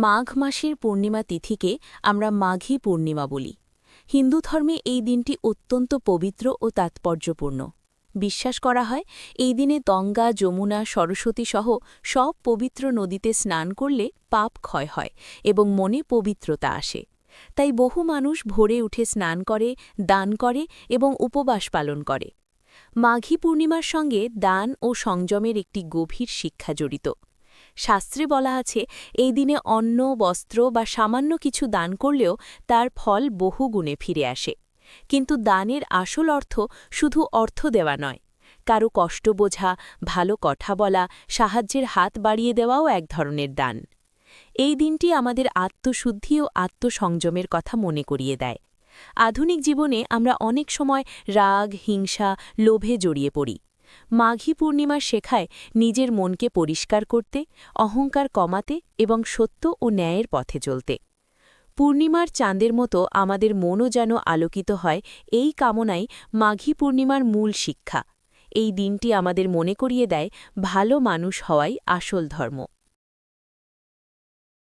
মাঘ মাসের পূর্ণিমা তিথিকে আমরা মাঘী পূর্ণিমা বলি। হিন্দু ধর্মে এই দিনটি অত্যন্ত পবিত্র ও তাৎপর্যপূর্ণ। বিশ্বাস করা হয় এই দিনে গঙ্গা, যমুনা, সরস্বতী সহ সব পবিত্র নদীতে স্নান করলে পাপ ক্ষয় হয় এবং মনে পবিত্রতা আসে। তাই বহু মানুষ ভোরে উঠে স্নান করে, দান করে এবং উপবাস পালন করে। মাঘী পূর্ণিমার সঙ্গে দান ও সংযমের একটি গভীর শিক্ষা জড়িত। শাস্ত্রে বলা আছে এই দিনে অন্ন, বস্ত্র বা সামান্য কিছু দান করলেও তার ফল বহুগুণে ফিরে আসে। কিন্তু দানের আসল অর্থ শুধু অর্থ দেওয়া নয়, কারো কষ্ট বোঝা, ভালো কথা বলা, সাহায্যের হাত বাড়িয়ে দেওয়াও এক ধরনের দান। এই দিনটি আমাদের আত্মশুদ্ধি ও আত্মসংযমের কথা মনে করিয়ে দেয়। আধুনিক জীবনে আমরা অনেক সময় রাগ, হিংসা, লোভে জড়িয়ে পড়ি। মাঘী পূর্ণিমা শেখায় নিজের মনকে পরিষ্কার করতে, অহংকার কমাতে এবং সত্য ও ন্যায়ের পথে চলতে। পূর্ণিমার চাঁদের মতো আমাদের মনও যেন আলোকিত হয়, এই কামনাই মাঘী পূর্ণিমার মূল শিক্ষা। এই দিনটি আমাদের মনে করিয়ে দেয় ভালো মানুষ হওয়াই আসল ধর্ম।